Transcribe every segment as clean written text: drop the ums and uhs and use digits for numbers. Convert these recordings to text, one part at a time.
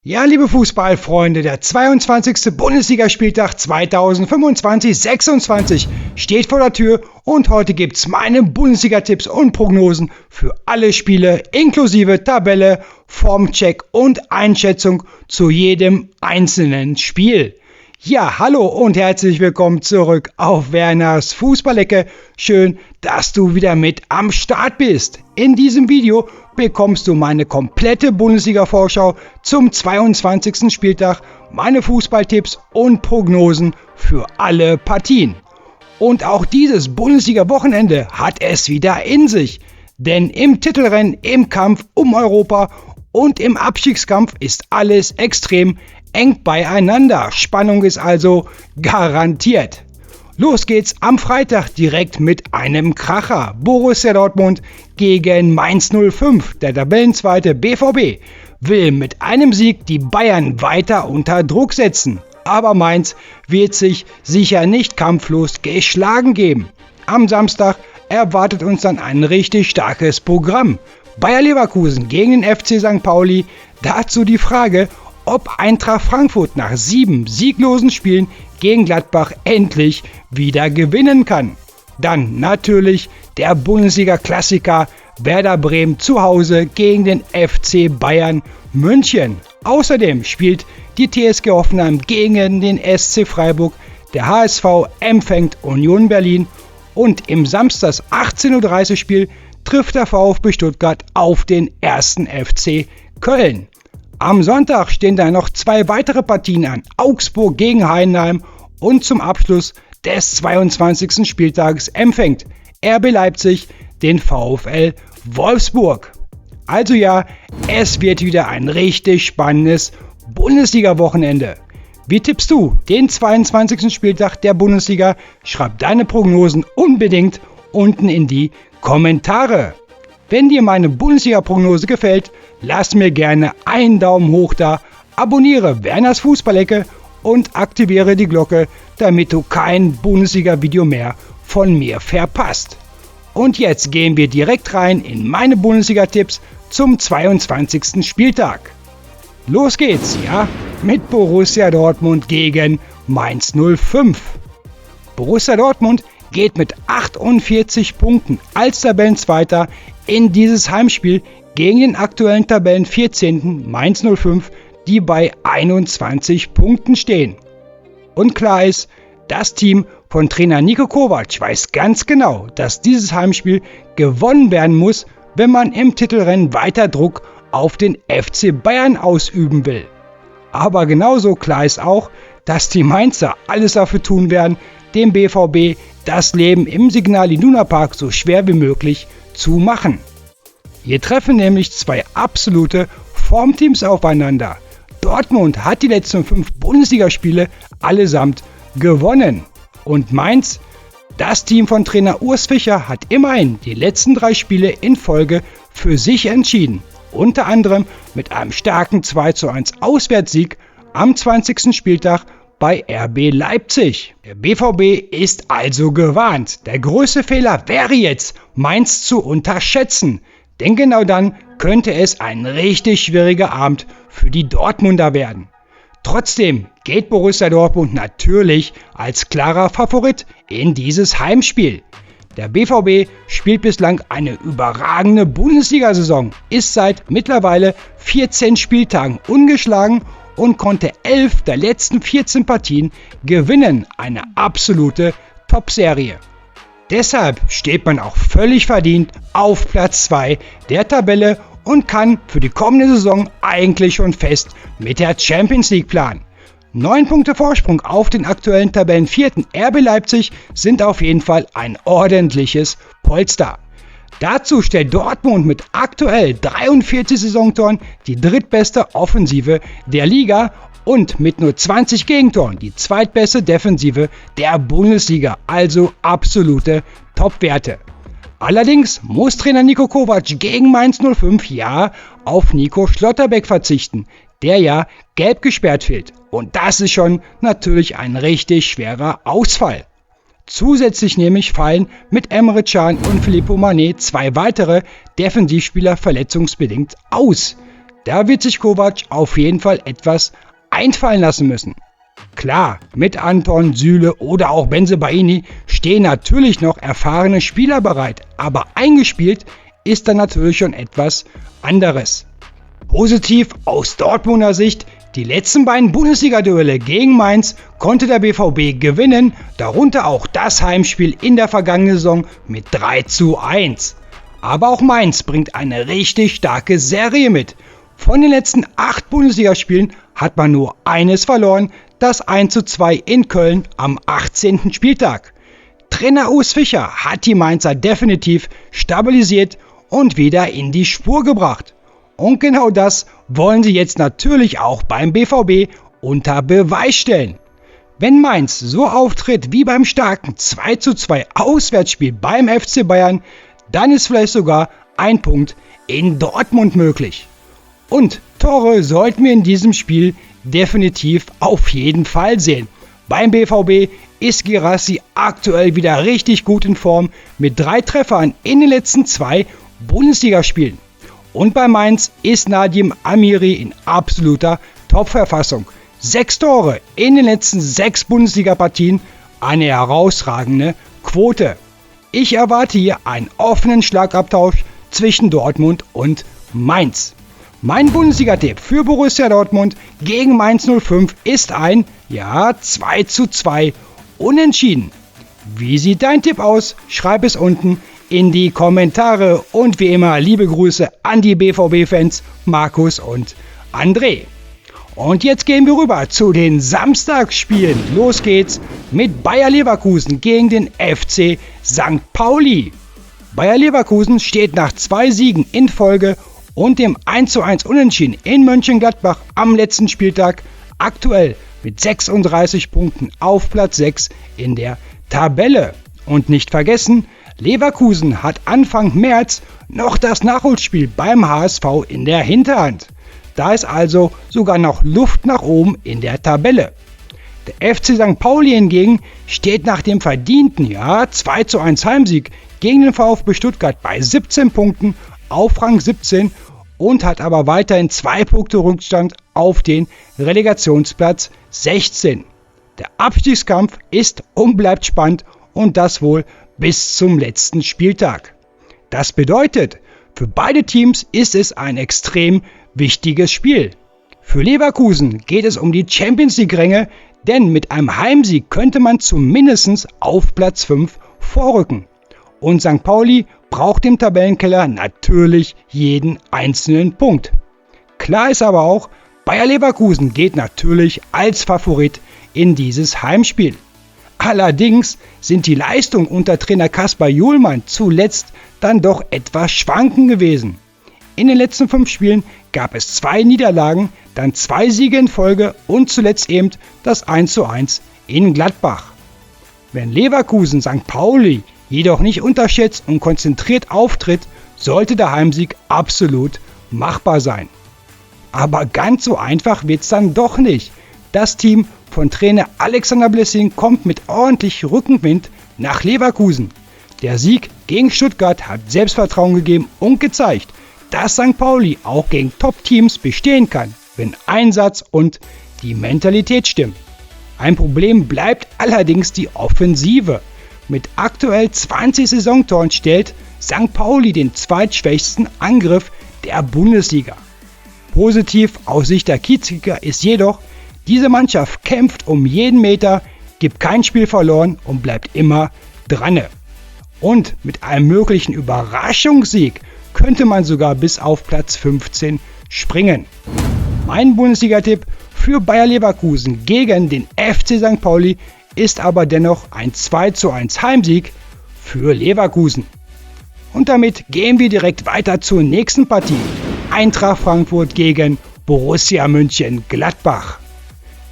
Ja, liebe Fußballfreunde, der 22. Bundesligaspieltag 2025-26 steht vor der Tür und heute gibt's meine Bundesliga-Tipps und Prognosen für alle Spiele inklusive Tabelle, Formcheck und Einschätzung zu jedem einzelnen Spiel. Ja, hallo und herzlich willkommen zurück auf Werners Fußballecke. Schön, dass du wieder mit am Start bist. In diesem Video bekommst du meine komplette Bundesliga-Vorschau zum 22. Spieltag, meine Fußballtipps und Prognosen für alle Partien. Und auch dieses Bundesliga-Wochenende hat es wieder in sich, denn im Titelrennen, im Kampf um Europa und im Abstiegskampf ist alles extrem eng beieinander. Spannung ist also garantiert. Los geht's am Freitag direkt mit einem Kracher. Borussia Dortmund gegen Mainz 05. Der Tabellenzweite BVB will mit einem Sieg die Bayern weiter unter Druck setzen. Aber Mainz wird sich sicher nicht kampflos geschlagen geben. Am Samstag erwartet uns dann ein richtig starkes Programm. Bayer Leverkusen gegen den FC St. Pauli. Dazu die Frage, ob Eintracht Frankfurt nach 7 sieglosen Spielen gegen Gladbach endlich wieder gewinnen kann. Dann natürlich der Bundesliga-Klassiker Werder Bremen zu Hause gegen den FC Bayern München. Außerdem spielt die TSG Hoffenheim gegen den SC Freiburg, der HSV empfängt Union Berlin und im Samstags 18:30 Uhr Spiel trifft der VfB Stuttgart auf den 1. FC Köln. Am Sonntag stehen da noch 2 weitere Partien an, Augsburg gegen Heidenheim und zum Abschluss des 22. Spieltages empfängt RB Leipzig den VfL Wolfsburg. Also ja, es wird wieder ein richtig spannendes Bundesliga-Wochenende. Wie tippst du den 22. Spieltag der Bundesliga? Schreib deine Prognosen unbedingt unten in die Kommentare. Wenn dir meine Bundesliga-Prognose gefällt, lass mir gerne einen Daumen hoch da, abonniere Werners Fußballecke und aktiviere die Glocke, damit du kein Bundesliga-Video mehr von mir verpasst. Und jetzt gehen wir direkt rein in meine Bundesliga-Tipps zum 22. Spieltag. Los geht's, ja, mit Borussia Dortmund gegen Mainz 05. Borussia Dortmund geht mit 48 Punkten als Tabellenzweiter in dieses Heimspiel gegen den aktuellen Tabellen 14. Mainz 05, die bei 21 Punkten stehen. Und klar ist, das Team von Trainer Niko Kovac weiß ganz genau, dass dieses Heimspiel gewonnen werden muss, wenn man im Titelrennen weiter Druck auf den FC Bayern ausüben will. Aber genauso klar ist auch, dass die Mainzer alles dafür tun werden, dem BVB das Leben im Signal Iduna Park so schwer wie möglich zu machen. Hier treffen nämlich 2 absolute Formteams aufeinander. Dortmund hat die letzten 5 Bundesligaspiele allesamt gewonnen. Und Mainz, das Team von Trainer Urs Fischer, hat immerhin die letzten 3 Spiele in Folge für sich entschieden. Unter anderem mit einem starken 2:1 Auswärtssieg am 20. Spieltag bei RB Leipzig. Der BVB ist also gewarnt. Der größte Fehler wäre jetzt, Mainz zu unterschätzen. Denn genau dann könnte es ein richtig schwieriger Abend für die Dortmunder werden. Trotzdem geht Borussia Dortmund natürlich als klarer Favorit in dieses Heimspiel. Der BVB spielt bislang eine überragende Bundesliga-Saison, ist seit mittlerweile 14 Spieltagen ungeschlagen und konnte 11 der letzten 14 Partien gewinnen. Eine absolute Top-Serie. Deshalb steht man auch völlig verdient auf Platz 2 der Tabelle und kann für die kommende Saison eigentlich schon fest mit der Champions League planen. 9 Punkte Vorsprung auf den aktuellen Tabellenvierten RB Leipzig sind auf jeden Fall ein ordentliches Polster. Dazu stellt Dortmund mit aktuell 43 Saisontoren die drittbeste Offensive der Liga und mit nur 20 Gegentoren die zweitbeste Defensive der Bundesliga, also absolute Topwerte. Allerdings muss Trainer Niko Kovac gegen Mainz 05 ja auf Nico Schlotterbeck verzichten, der ja gelb gesperrt fehlt. Und das ist schon natürlich ein richtig schwerer Ausfall. Zusätzlich nämlich fallen mit Emre Can und Filippo Mané 2 weitere Defensivspieler verletzungsbedingt aus. Da wird sich Kovac auf jeden Fall etwas einfallen lassen müssen. Klar, mit Anton, Süle oder auch Bensebaini stehen natürlich noch erfahrene Spieler bereit, aber eingespielt ist dann natürlich schon etwas anderes. Positiv aus Dortmunder Sicht: Die letzten beiden Bundesliga-Duelle gegen Mainz konnte der BVB gewinnen, darunter auch das Heimspiel in der vergangenen Saison mit 3:1. Aber auch Mainz bringt eine richtig starke Serie mit. Von den letzten 8 Bundesligaspielen hat man nur eines verloren, das 1:2 in Köln am 18. Spieltag. Trainer Urs Fischer hat die Mainzer definitiv stabilisiert und wieder in die Spur gebracht. Und genau das wollen sie jetzt natürlich auch beim BVB unter Beweis stellen. Wenn Mainz so auftritt wie beim starken 2:2 Auswärtsspiel beim FC Bayern, dann ist vielleicht sogar ein Punkt in Dortmund möglich. Und Tore sollten wir in diesem Spiel definitiv auf jeden Fall sehen. Beim BVB ist Guirassy aktuell wieder richtig gut in Form mit 3 Treffern in den letzten 2 Bundesligaspielen. Und bei Mainz ist Nadim Amiri in absoluter Top-Verfassung. 6 Tore in den letzten 6 Bundesliga-Partien, eine herausragende Quote. Ich erwarte hier einen offenen Schlagabtausch zwischen Dortmund und Mainz. Mein Bundesliga-Tipp für Borussia Dortmund gegen Mainz 05 ist ein 2:2 Unentschieden. Wie sieht dein Tipp aus? Schreib es unten in die Kommentare und wie immer liebe Grüße an die BVB-Fans Markus und André. Und jetzt gehen wir rüber zu den Samstagsspielen. Los geht's mit Bayer Leverkusen gegen den FC St. Pauli. Bayer Leverkusen steht nach 2 Siegen in Folge und dem 1:1 Unentschieden in Mönchengladbach am letzten Spieltag aktuell mit 36 Punkten auf Platz 6 in der Tabelle. Und nicht vergessen, Leverkusen hat Anfang März noch das Nachholspiel beim HSV in der Hinterhand. Da ist also sogar noch Luft nach oben in der Tabelle. Der FC St. Pauli hingegen steht nach dem verdienten 2:1 Heimsieg gegen den VfB Stuttgart bei 17 Punkten auf Rang 17 und hat aber weiterhin 2 Punkte Rückstand auf den Relegationsplatz 16. Der Abstiegskampf ist und bleibt spannend und das wohl bis zum letzten Spieltag. Das bedeutet, für beide Teams ist es ein extrem wichtiges Spiel. Für Leverkusen geht es um die Champions-League-Ränge, denn mit einem Heimsieg könnte man zumindest auf Platz 5 vorrücken. Und St. Pauli braucht im Tabellenkeller natürlich jeden einzelnen Punkt. Klar ist aber auch, Bayer Leverkusen geht natürlich als Favorit in dieses Heimspiel. Allerdings sind die Leistungen unter Trainer Kaspar Juhlmann zuletzt dann doch etwas schwanken gewesen. In den letzten 5 Spielen gab es 2 Niederlagen, dann 2 Siege in Folge und zuletzt eben das 1:1 in Gladbach. Wenn Leverkusen St. Pauli jedoch nicht unterschätzt und konzentriert auftritt, sollte der Heimsieg absolut machbar sein. Aber ganz so einfach wird es dann doch nicht. Das Team von Trainer Alexander Blessing kommt mit ordentlich Rückenwind nach Leverkusen. Der Sieg gegen Stuttgart hat Selbstvertrauen gegeben und gezeigt, dass St. Pauli auch gegen Top-Teams bestehen kann, wenn Einsatz und die Mentalität stimmen. Ein Problem bleibt allerdings die Offensive. Mit aktuell 20 Saisontoren stellt St. Pauli den zweitschwächsten Angriff der Bundesliga. Positiv aus Sicht der Kiezkicker ist jedoch, diese Mannschaft kämpft um jeden Meter, gibt kein Spiel verloren und bleibt immer dran. Und mit einem möglichen Überraschungssieg könnte man sogar bis auf Platz 15 springen. Mein Bundesliga-Tipp für Bayer Leverkusen gegen den FC St. Pauli ist aber dennoch ein 2:1 Heimsieg für Leverkusen. Und damit gehen wir direkt weiter zur nächsten Partie. Eintracht Frankfurt gegen Borussia Mönchengladbach.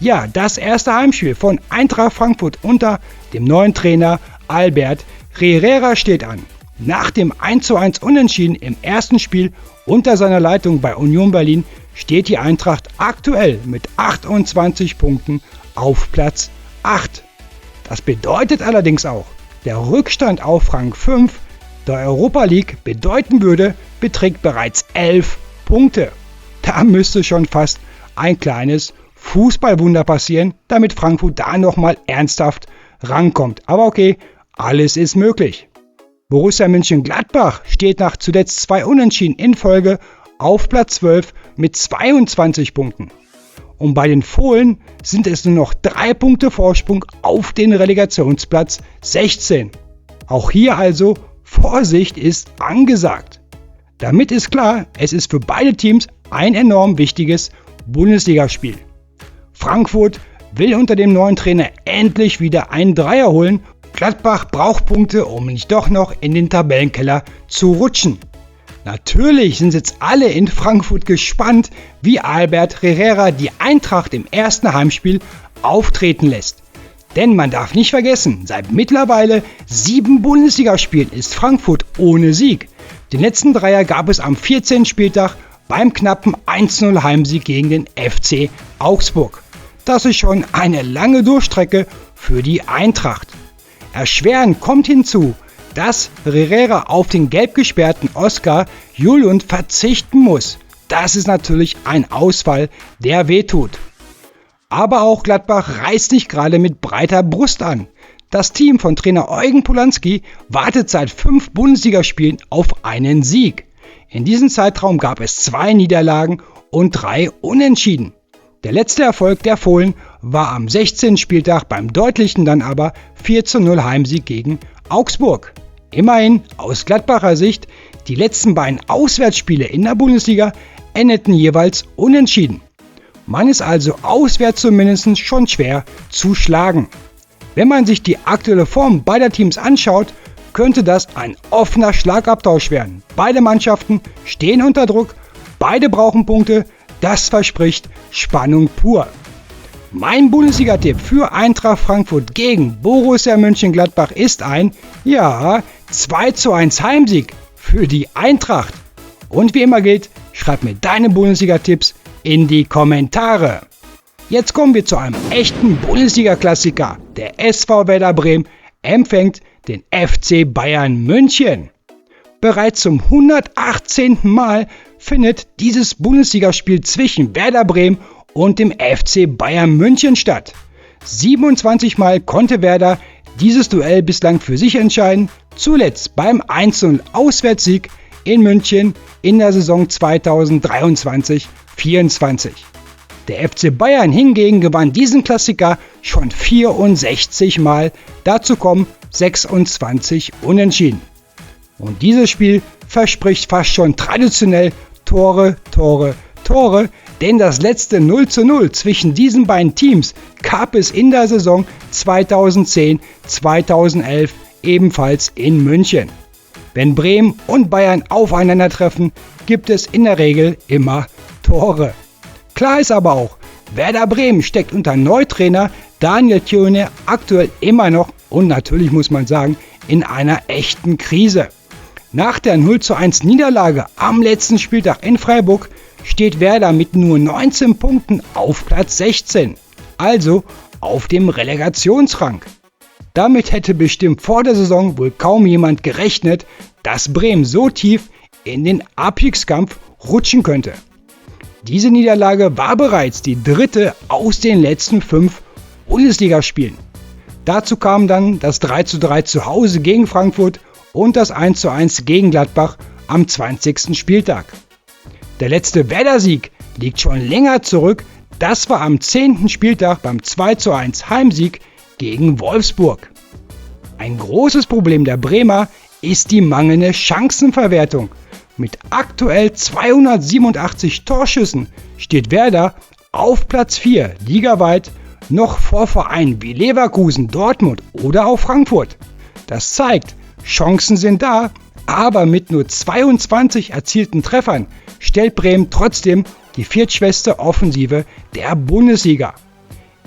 Ja, das erste Heimspiel von Eintracht Frankfurt unter dem neuen Trainer Albert Herrera steht an. Nach dem 1:1 Unentschieden im ersten Spiel unter seiner Leitung bei Union Berlin steht die Eintracht aktuell mit 28 Punkten auf Platz 8. Das bedeutet allerdings auch, der Rückstand auf Rang 5 der Europa League bedeuten würde, beträgt bereits 11 Punkte. Da müsste schon fast ein kleines Fußballwunder passieren, damit Frankfurt da nochmal ernsthaft rankommt. Aber okay, alles ist möglich. Borussia Mönchengladbach steht nach zuletzt 2 Unentschieden in Folge auf Platz 12 mit 22 Punkten. Und bei den Fohlen sind es nur noch 3 Punkte Vorsprung auf den Relegationsplatz 16. Auch hier also Vorsicht ist angesagt. Damit ist klar, es ist für beide Teams ein enorm wichtiges Bundesligaspiel. Frankfurt will unter dem neuen Trainer endlich wieder einen Dreier holen. Gladbach braucht Punkte, um nicht doch noch in den Tabellenkeller zu rutschen. Natürlich sind jetzt alle in Frankfurt gespannt, wie Albert Herrera die Eintracht im ersten Heimspiel auftreten lässt. Denn man darf nicht vergessen, seit mittlerweile 7 Bundesligaspielen ist Frankfurt ohne Sieg. Den letzten Dreier gab es am 14. Spieltag beim knappen 1:0 Heimsieg gegen den FC Augsburg. Das ist schon eine lange Durchstrecke für die Eintracht. Erschwerend kommt hinzu, dass Herrera auf den gelb gesperrten Oskar Julund verzichten muss. Das ist natürlich ein Ausfall, der wehtut. Aber auch Gladbach reißt nicht gerade mit breiter Brust an. Das Team von Trainer Eugen Polanski wartet seit 5 Bundesligaspielen auf einen Sieg. In diesem Zeitraum gab es 2 Niederlagen und 3 Unentschieden. Der letzte Erfolg der Fohlen war am 16. Spieltag beim deutlichen dann aber 4:0 Heimsieg gegen Augsburg. Immerhin, aus Gladbacher Sicht, die letzten beiden Auswärtsspiele in der Bundesliga endeten jeweils unentschieden. Man ist also auswärts zumindest schon schwer zu schlagen. Wenn man sich die aktuelle Form beider Teams anschaut, könnte das ein offener Schlagabtausch werden. Beide Mannschaften stehen unter Druck, beide brauchen Punkte, das verspricht Spannung pur. Mein Bundesliga-Tipp für Eintracht Frankfurt gegen Borussia Mönchengladbach ist ein, 2:1 Heimsieg für die Eintracht. Und wie immer gilt, schreib mir deine Bundesliga-Tipps in die Kommentare. Jetzt kommen wir zu einem echten Bundesliga-Klassiker. Der SV Werder Bremen empfängt den FC Bayern München. Bereits zum 118. Mal findet dieses Bundesligaspiel zwischen Werder Bremen und dem FC Bayern München statt. 27 Mal konnte Werder dieses Duell bislang für sich entscheiden, zuletzt beim 1:0 Auswärtssieg in München in der Saison 2023/24. Der FC Bayern hingegen gewann diesen Klassiker schon 64 Mal, dazu kommen 26 Unentschieden. Und dieses Spiel verspricht fast schon traditionell Tore, Tore, Tore, denn das letzte 0:0 zwischen diesen beiden Teams gab es in der Saison 2010/2011 ebenfalls in München. Wenn Bremen und Bayern aufeinandertreffen, gibt es in der Regel immer Tore. Klar ist aber auch, Werder Bremen steckt unter Neutrainer Daniel Thionet aktuell immer noch und natürlich muss man sagen, in einer echten Krise. Nach der 0:1 Niederlage am letzten Spieltag in Freiburg steht Werder mit nur 19 Punkten auf Platz 16, also auf dem Relegationsrang. Damit hätte bestimmt vor der Saison wohl kaum jemand gerechnet, dass Bremen so tief in den Abstiegskampf rutschen könnte. Diese Niederlage war bereits die 3. aus den letzten 5 Bundesligaspielen. Dazu kam dann das 3:3 zu Hause gegen Frankfurt und das 1:1 gegen Gladbach am 20. Spieltag. Der letzte Werder-Sieg liegt schon länger zurück, das war am 10. Spieltag beim 2:1 Heimsieg gegen Wolfsburg. Ein großes Problem der Bremer ist die mangelnde Chancenverwertung. Mit aktuell 287 Torschüssen steht Werder auf Platz 4 ligaweit, noch vor Vereinen wie Leverkusen, Dortmund oder auch Frankfurt. Das zeigt, Chancen sind da, aber mit nur 22 erzielten Treffern stellt Bremen trotzdem die viertschwächste Offensive der Bundesliga.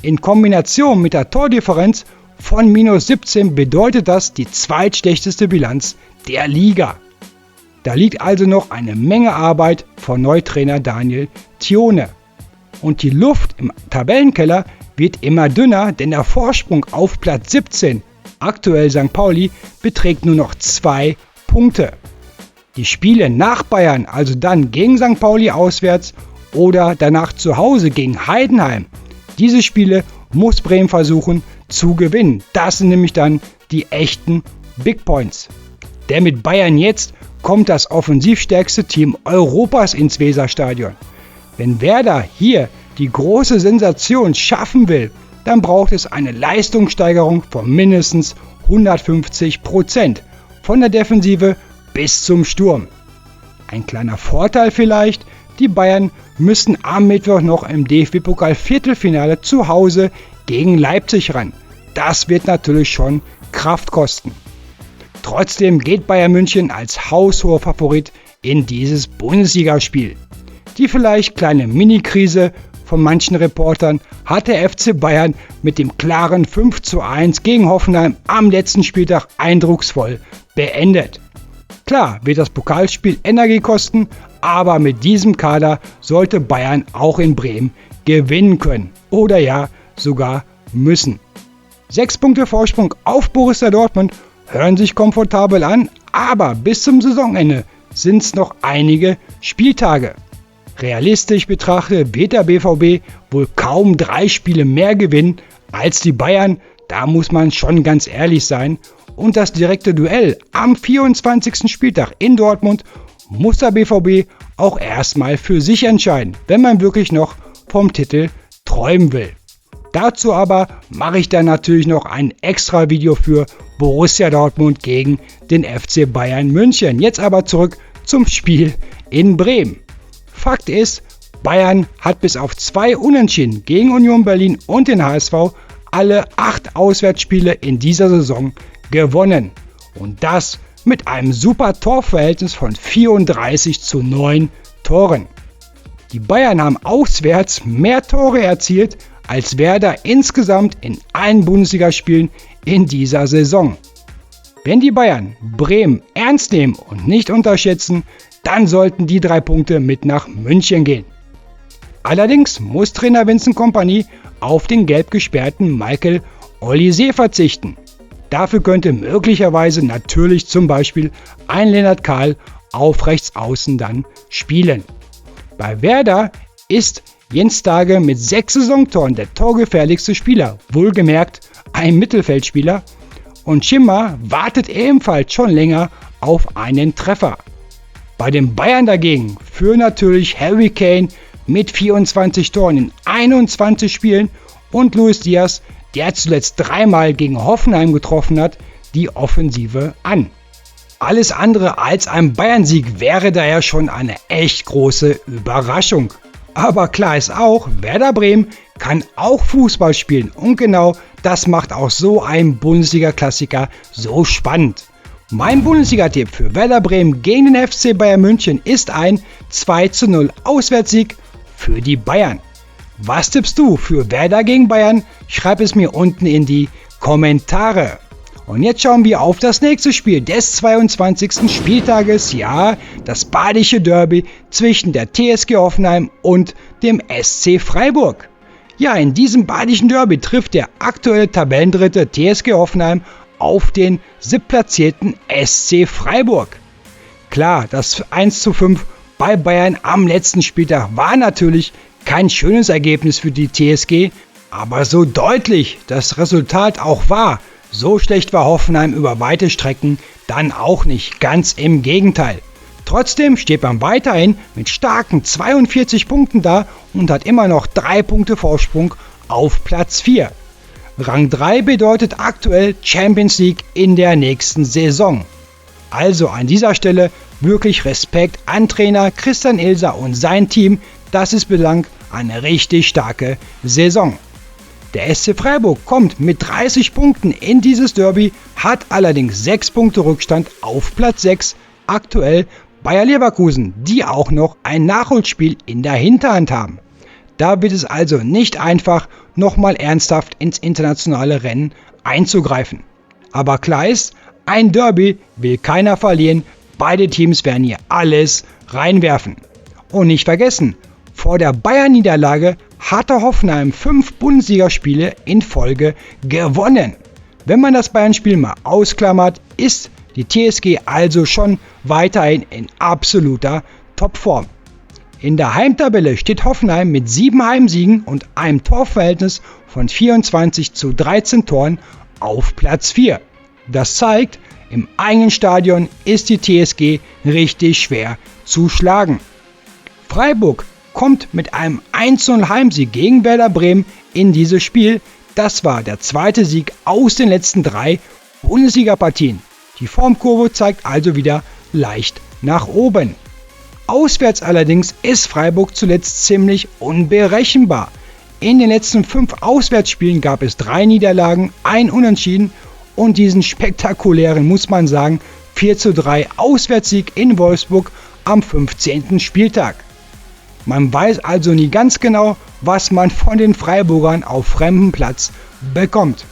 In Kombination mit der Tordifferenz von -17 bedeutet das die zweitschlechteste Bilanz der Liga. Da liegt also noch eine Menge Arbeit von Neutrainer Daniel Thionet. Und die Luft im Tabellenkeller wird immer dünner, denn der Vorsprung auf Platz 17, aktuell St. Pauli, beträgt nur noch 2 Punkte. Die Spiele nach Bayern, also dann gegen St. Pauli auswärts oder danach zu Hause gegen Heidenheim. Diese Spiele muss Bremen versuchen zu gewinnen. Das sind nämlich dann die echten Big Points. Denn mit Bayern jetzt kommt das offensivstärkste Team Europas ins Weserstadion. Wenn Werder hier die große Sensation schaffen will, dann braucht es eine Leistungssteigerung von mindestens 150%, von der Defensive bis zum Sturm. Ein kleiner Vorteil vielleicht, die Bayern müssen am Mittwoch noch im DFB-Pokal-Viertelfinale zu Hause gegen Leipzig ran. Das wird natürlich schon Kraft kosten. Trotzdem geht Bayern München als haushoher Favorit in dieses Bundesligaspiel. Die vielleicht kleine Mini-Krise von manchen Reportern hat der FC Bayern mit dem klaren 5:1 gegen Hoffenheim am letzten Spieltag eindrucksvoll beendet. Klar wird das Pokalspiel Energie kosten, aber mit diesem Kader sollte Bayern auch in Bremen gewinnen können oder ja sogar müssen. 6 Punkte Vorsprung auf Borussia Dortmund hören sich komfortabel an, aber bis zum Saisonende sind es noch einige Spieltage. Realistisch betrachtet wird der BVB wohl kaum 3 Spiele mehr gewinnen als die Bayern, da muss man schon ganz ehrlich sein. Und das direkte Duell am 24. Spieltag in Dortmund muss der BVB auch erstmal für sich entscheiden, wenn man wirklich noch vom Titel träumen will. Dazu aber mache ich dann natürlich noch ein extra Video für Borussia Dortmund gegen den FC Bayern München. Jetzt aber zurück zum Spiel in Bremen. Fakt ist, Bayern hat bis auf 2 Unentschieden gegen Union Berlin und den HSV alle 8 Auswärtsspiele in dieser Saison gewonnen. Und das mit einem super Torverhältnis von 34:9 Toren. Die Bayern haben auswärts mehr Tore erzielt als Werder insgesamt in allen Bundesligaspielen in dieser Saison. Wenn die Bayern Bremen ernst nehmen und nicht unterschätzen, dann sollten die 3 Punkte mit nach München gehen. Allerdings muss Trainer Vincent Kompany auf den gelb gesperrten Michael Olise verzichten. Dafür könnte möglicherweise natürlich zum Beispiel ein Lennart Kahl auf rechts außen dann spielen. Bei Werder ist Jens Stage mit 6 Saisontoren der torgefährlichste Spieler, wohlgemerkt ein Mittelfeldspieler, und Schimmer wartet ebenfalls schon länger auf einen Treffer. Bei den Bayern dagegen führen natürlich Harry Kane mit 24 Toren in 21 Spielen und Luis Diaz, der zuletzt 3-mal gegen Hoffenheim getroffen hat, die Offensive an. Alles andere als ein Bayern-Sieg wäre daher schon eine echt große Überraschung. Aber klar ist auch, Werder Bremen kann auch Fußball spielen und genau das macht auch so einen Bundesliga-Klassiker so spannend. Mein Bundesliga-Tipp für Werder Bremen gegen den FC Bayern München ist ein 2:0 Auswärtssieg für die Bayern. Was tippst du für Werder gegen Bayern? Schreib es mir unten in die Kommentare. Und jetzt schauen wir auf das nächste Spiel des 22. Spieltages, ja, das badische Derby zwischen der TSG Hoffenheim und dem SC Freiburg. Ja, in diesem badischen Derby trifft der aktuelle Tabellendritte TSG Hoffenheim auf den siebtplatzierten SC Freiburg. Klar, das 1:5 bei Bayern am letzten Spieltag war natürlich kein schönes Ergebnis für die TSG, aber so deutlich das Resultat auch war, so schlecht war Hoffenheim über weite Strecken dann auch nicht, ganz im Gegenteil. Trotzdem steht man weiterhin mit starken 42 Punkten da und hat immer noch 3 Punkte Vorsprung auf Platz 4. Rang 3 bedeutet aktuell Champions League in der nächsten Saison. Also an dieser Stelle wirklich Respekt an Trainer Christian Ilser und sein Team, das ist bislang eine richtig starke Saison. Der SC Freiburg kommt mit 30 Punkten in dieses Derby, hat allerdings 6 Punkte Rückstand auf Platz 6, aktuell Bayer Leverkusen, die auch noch ein Nachholspiel in der Hinterhand haben. Da wird es also nicht einfach, nochmal ernsthaft ins internationale Rennen einzugreifen. Aber klar ist, ein Derby will keiner verlieren, beide Teams werden hier alles reinwerfen. Und nicht vergessen, vor der Bayern-Niederlage hatte Hoffenheim 5 Bundesligaspiele in Folge gewonnen. Wenn man das Bayern-Spiel mal ausklammert, ist die TSG also schon weiterhin in absoluter Topform. In der Heimtabelle steht Hoffenheim mit 7 Heimsiegen und einem Torverhältnis von 24 zu 13 Toren auf Platz 4. Das zeigt, im eigenen Stadion ist die TSG richtig schwer zu schlagen. Freiburg kommt mit einem 1:0 Heimsieg gegen Werder Bremen in dieses Spiel. Das war der zweite Sieg aus den letzten 3 Bundesliga-Partien. Die Formkurve zeigt also wieder leicht nach oben. Auswärts allerdings ist Freiburg zuletzt ziemlich unberechenbar. In den letzten 5 Auswärtsspielen gab es 3 Niederlagen, 1 Unentschieden und diesen spektakulären, muss man sagen, 4:3 Auswärtssieg in Wolfsburg am 15. Spieltag. Man weiß also nie ganz genau, was man von den Freiburgern auf fremdem Platz bekommt.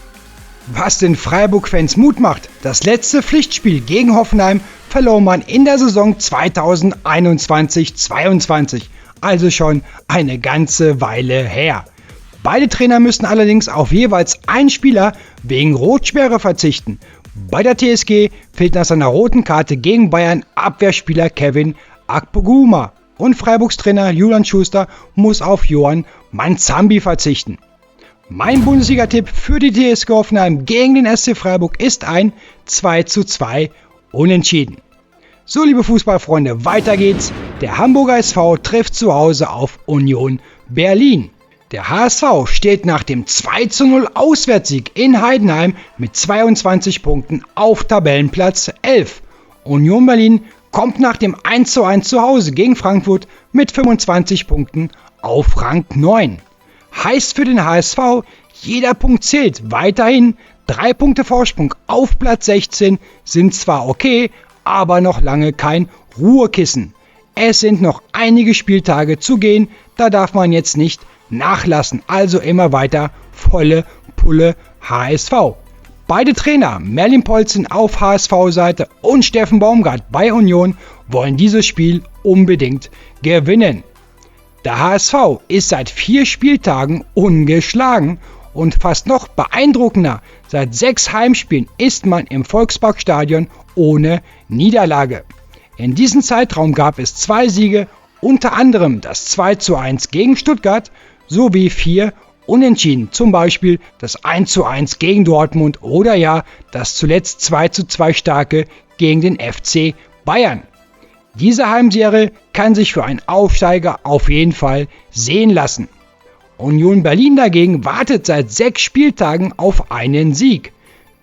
Was den Freiburg-Fans Mut macht: Das letzte Pflichtspiel gegen Hoffenheim verlor man in der Saison 2021/22, also schon eine ganze Weile her. Beide Trainer müssen allerdings auf jeweils einen Spieler wegen Rotsperre verzichten. Bei der TSG fehlt nach seiner roten Karte gegen Bayern Abwehrspieler Kevin Akpoguma und Freiburgs Trainer Julian Schuster muss auf Johann Manzambi verzichten. Mein Bundesliga-Tipp für die TSG Hoffenheim gegen den SC Freiburg ist ein 2:2 Unentschieden. So, liebe Fußballfreunde, weiter geht's. Der Hamburger SV trifft zu Hause auf Union Berlin. Der HSV steht nach dem 2:0 Auswärtssieg in Heidenheim mit 22 Punkten auf Tabellenplatz 11. Union Berlin kommt nach dem 1:1 zu Hause gegen Frankfurt mit 25 Punkten auf Rang 9. Heißt für den HSV, jeder Punkt zählt weiterhin. 3 Punkte Vorsprung auf Platz 16 sind zwar okay, aber noch lange kein Ruhekissen. Es sind noch einige Spieltage zu gehen, da darf man jetzt nicht nachlassen, also immer weiter volle Pulle HSV. Beide Trainer, Merlin Polzin auf HSV-Seite und Steffen Baumgart bei Union, wollen dieses Spiel unbedingt gewinnen. Der HSV ist seit 4 Spieltagen ungeschlagen und fast noch beeindruckender, seit 6 Heimspielen ist man im Volksparkstadion ohne Niederlage. In diesem Zeitraum gab es 2 Siege, unter anderem das 2:1 gegen Stuttgart sowie 4 Unentschieden, zum Beispiel das 1:1 gegen Dortmund oder ja das zuletzt 2:2 starke gegen den FC Bayern. Diese Heimserie kann sich für einen Aufsteiger auf jeden Fall sehen lassen. Union Berlin dagegen wartet seit 6 Spieltagen auf einen Sieg.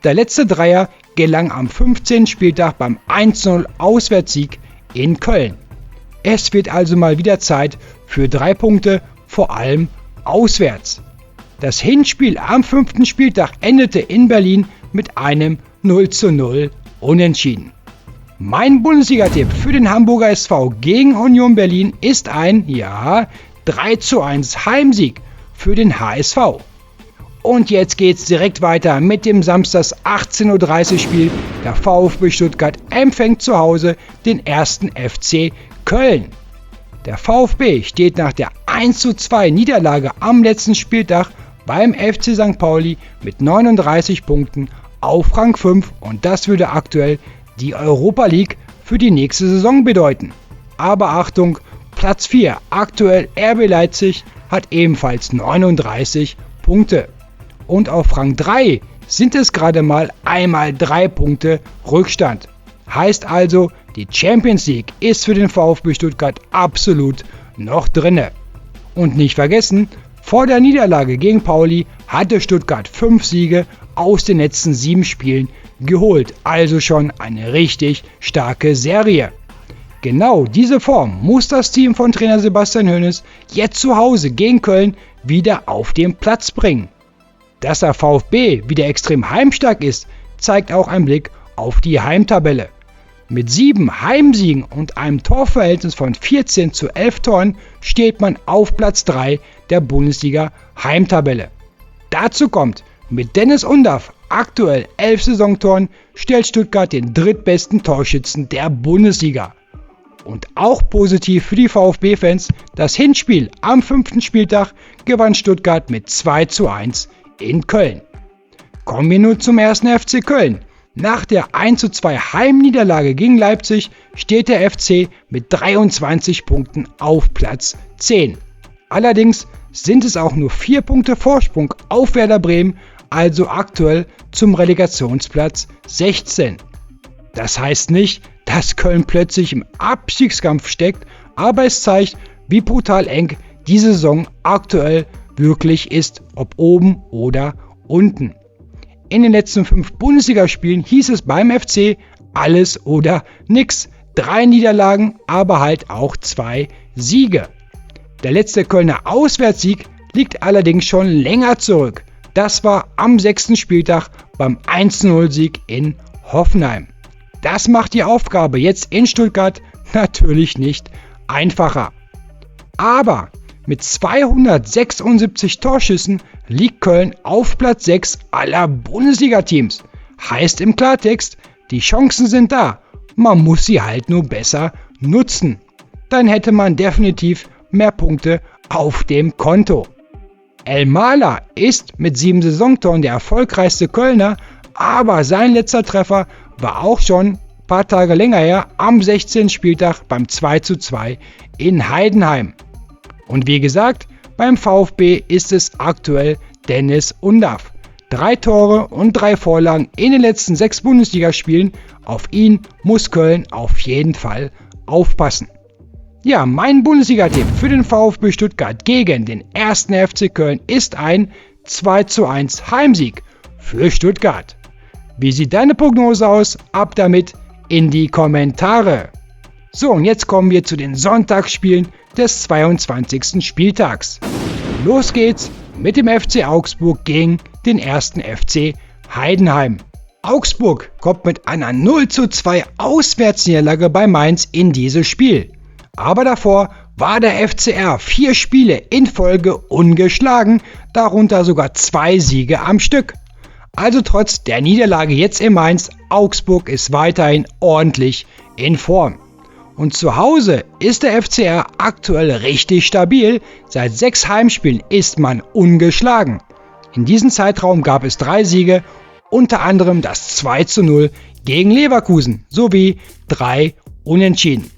Der letzte Dreier gelang am 15. Spieltag beim 1:0 Auswärtssieg in Köln. Es wird also mal wieder Zeit für 3 Punkte, vor allem auswärts. Das Hinspiel am 5. Spieltag endete in Berlin mit einem 0:0 Unentschieden. Mein Bundesliga-Tipp für den Hamburger SV gegen Union Berlin ist ein, 3:1 Heimsieg für den HSV. Und jetzt geht's direkt weiter mit dem Samstags 18:30 Uhr Spiel. Der VfB Stuttgart empfängt zu Hause den 1. FC Köln. Der VfB steht nach der 1:2 Niederlage am letzten Spieltag beim FC St. Pauli mit 39 Punkten auf Rang 5 und das würde aktuell die Europa League für die nächste Saison bedeuten. Aber Achtung, Platz 4, aktuell RB Leipzig, hat ebenfalls 39 Punkte. Und auf Rang 3 sind es gerade mal einmal 3 Punkte Rückstand. Heißt also, die Champions League ist für den VfB Stuttgart absolut noch drinne. Und nicht vergessen, vor der Niederlage gegen Pauli hatte Stuttgart 5 Siege aus den letzten 7 Spielen geholt. Also schon eine richtig starke Serie. Genau diese Form muss das Team von Trainer Sebastian Hoeneß jetzt zu Hause gegen Köln wieder auf den Platz bringen. Dass der VfB wieder extrem heimstark ist, zeigt auch ein Blick auf die Heimtabelle. Mit 7 Heimsiegen und einem Torverhältnis von 14:11 Toren steht man auf Platz 3 der Bundesliga Heimtabelle. Dazu kommt, mit Dennis Undaff aktuell 11 Saisontoren stellt Stuttgart den drittbesten Torschützen der Bundesliga. Und auch positiv für die VfB-Fans, das Hinspiel am 5. Spieltag gewann Stuttgart mit 2:1 in Köln. Kommen wir nun zum 1. FC Köln. Nach der 1:2 Heimniederlage gegen Leipzig steht der FC mit 23 Punkten auf Platz 10. Allerdings sind es auch nur 4 Punkte Vorsprung auf Werder Bremen, also aktuell zum Relegationsplatz 16. Das heißt nicht, dass Köln plötzlich im Abstiegskampf steckt, aber es zeigt, wie brutal eng die Saison aktuell wirklich ist, ob oben oder unten. In den letzten 5 Bundesligaspielen hieß es beim FC alles oder nix. 3 Niederlagen, aber halt auch 2 Siege. Der letzte Kölner Auswärtssieg liegt allerdings schon länger zurück. Das war am 6. Spieltag beim 1:0-Sieg in Hoffenheim. Das macht die Aufgabe jetzt in Stuttgart natürlich nicht einfacher. Aber mit 276 Torschüssen liegt Köln auf Platz 6 aller Bundesliga-Teams. Heißt im Klartext, die Chancen sind da, man muss sie halt nur besser nutzen. Dann hätte man definitiv mehr Punkte auf dem Konto. Elmalah ist mit 7 Saisontoren der erfolgreichste Kölner, aber sein letzter Treffer war auch schon ein paar Tage länger her, am 16. Spieltag beim 2:2 in Heidenheim. Und wie gesagt, beim VfB ist es aktuell Dennis Undav. 3 Tore und 3 Vorlagen in den letzten 6 Bundesligaspielen. Auf ihn muss Köln auf jeden Fall aufpassen. Ja, mein Bundesliga-Tipp für den VfB Stuttgart gegen den 1. FC Köln ist ein 2:1 Heimsieg für Stuttgart. Wie sieht deine Prognose aus? Ab damit in die Kommentare. So, und jetzt kommen wir zu den Sonntagsspielen des 22. Spieltags. Los geht's mit dem FC Augsburg gegen den 1. FC Heidenheim. Augsburg kommt mit einer 0:2 Auswärtsniederlage bei Mainz in dieses Spiel. Aber davor war der FCR 4 Spiele in Folge ungeschlagen, darunter sogar 2 Siege am Stück. Also trotz der Niederlage jetzt in Mainz, Augsburg ist weiterhin ordentlich in Form. Und zu Hause ist der FCR aktuell richtig stabil. Seit 6 Heimspielen ist man ungeschlagen. In diesem Zeitraum gab es 3 Siege, unter anderem das 2:0 gegen Leverkusen sowie 3 Unentschieden.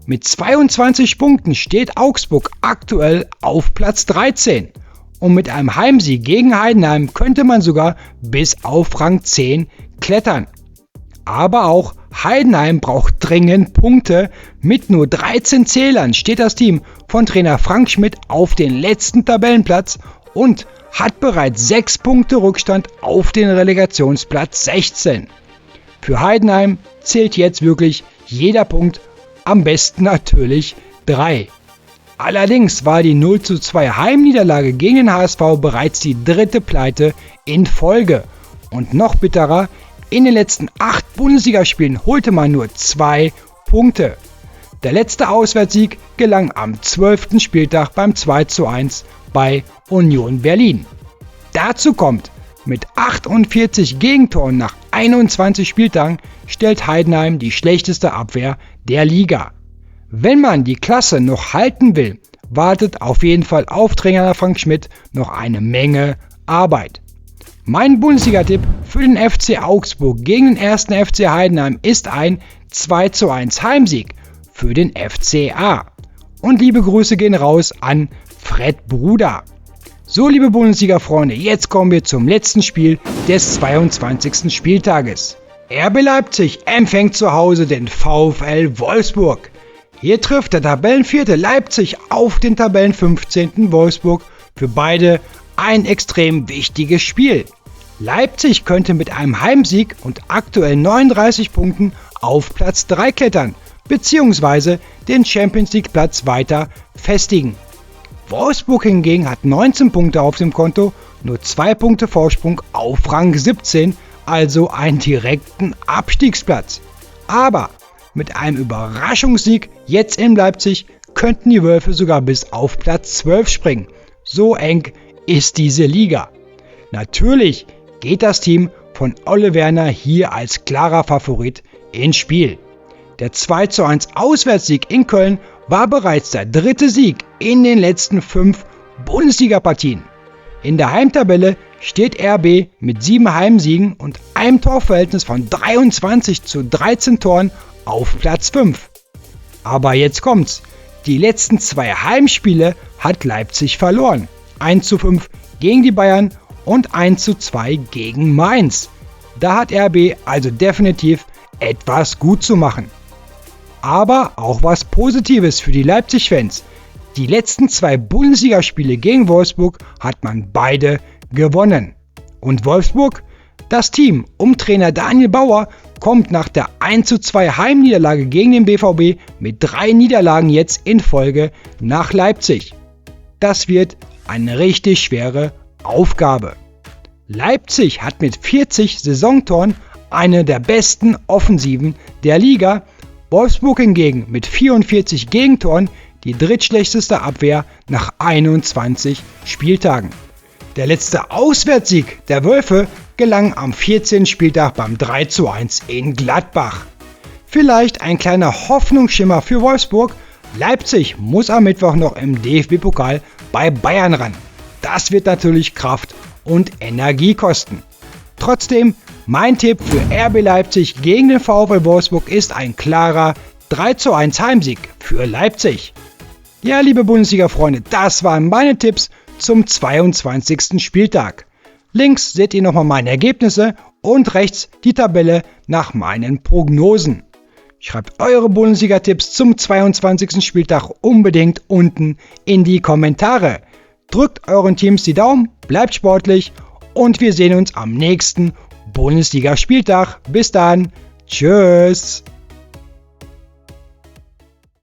Mit 22 Punkten steht Augsburg aktuell auf Platz 13. Und mit einem Heimsieg gegen Heidenheim könnte man sogar bis auf Rang 10 klettern. Aber auch Heidenheim braucht dringend Punkte. Mit nur 13 Zählern steht das Team von Trainer Frank Schmidt auf den letzten Tabellenplatz und hat bereits 6 Punkte Rückstand auf den Relegationsplatz 16. Für Heidenheim zählt jetzt wirklich jeder Punkt, am besten natürlich 3. Allerdings war die 0:2 Heimniederlage gegen den HSV bereits die 3. Pleite in Folge. Und noch bitterer, in den letzten 8 Bundesligaspielen holte man nur 2 Punkte. Der letzte Auswärtssieg gelang am 12. Spieltag beim 2:1 bei Union Berlin. Dazu kommt, mit 48 Gegentoren nach 21 Spieltagen stellt Heidenheim die schlechteste Abwehr der Liga. Wenn man die Klasse noch halten will, wartet auf jeden Fall auf Trainer Frank Schmidt noch eine Menge Arbeit. Mein Bundesliga-Tipp für den FC Augsburg gegen den 1. FC Heidenheim ist ein 2:1 Heimsieg für den FCA. Und liebe Grüße gehen raus an Fred Bruder. So, liebe Bundesliga-Freunde, jetzt kommen wir zum letzten Spiel des 22. Spieltages. RB Leipzig empfängt zu Hause den VfL Wolfsburg. Hier trifft der Tabellenvierte Leipzig auf den Tabellenfünfzehnten Wolfsburg. Für beide ein extrem wichtiges Spiel. Leipzig könnte mit einem Heimsieg und aktuell 39 Punkten auf Platz 3 klettern, bzw. den Champions League Platz weiter festigen. Wolfsburg hingegen hat 19 Punkte auf dem Konto, nur 2 Punkte Vorsprung auf Rang 17, also einen direkten Abstiegsplatz. Aber mit einem Überraschungssieg jetzt in Leipzig könnten die Wölfe sogar bis auf Platz 12 springen. So eng ist diese Liga. Natürlich geht das Team von Ole Werner hier als klarer Favorit ins Spiel. Der 2:1 Auswärtssieg in Köln war bereits der 3. Sieg in den letzten 5 Bundesliga-Partien. In der Heimtabelle steht RB mit 7 Heimsiegen und einem Torverhältnis von 23 zu 13 Toren auf Platz 5. Aber jetzt kommt's. Die letzten 2 Heimspiele hat Leipzig verloren. 1:5 gegen die Bayern und 1:2 gegen Mainz. Da hat RB also definitiv etwas gut zu machen. Aber auch was Positives für die Leipzig-Fans. Die letzten 2 Bundesligaspiele gegen Wolfsburg hat man beide gewonnen. Und Wolfsburg? Das Team um Trainer Daniel Bauer kommt nach der 1:2 Heimniederlage gegen den BVB mit 3 Niederlagen jetzt in Folge nach Leipzig. Das wird eine richtig schwere Aufgabe. Leipzig hat mit 40 Saisontoren eine der besten Offensiven der Liga, Wolfsburg hingegen mit 44 Gegentoren die drittschlechteste Abwehr nach 21 Spieltagen. Der letzte Auswärtssieg der Wölfe gelang am 14. Spieltag beim 3:1 in Gladbach. Vielleicht ein kleiner Hoffnungsschimmer für Wolfsburg. Leipzig muss am Mittwoch noch im DFB-Pokal bei Bayern ran. Das wird natürlich Kraft und Energie kosten. Trotzdem, mein Tipp für RB Leipzig gegen den VfL Wolfsburg ist ein klarer 3:1 Heimsieg für Leipzig. Ja, liebe Bundesliga-Freunde, das waren meine Tipps zum 22. Spieltag. Links seht ihr nochmal meine Ergebnisse und rechts die Tabelle nach meinen Prognosen. Schreibt eure Bundesliga-Tipps zum 22. Spieltag unbedingt unten in die Kommentare. Drückt euren Teams die Daumen, bleibt sportlich und wir sehen uns am nächsten Bundesliga-Spieltag. Bis dann, tschüss!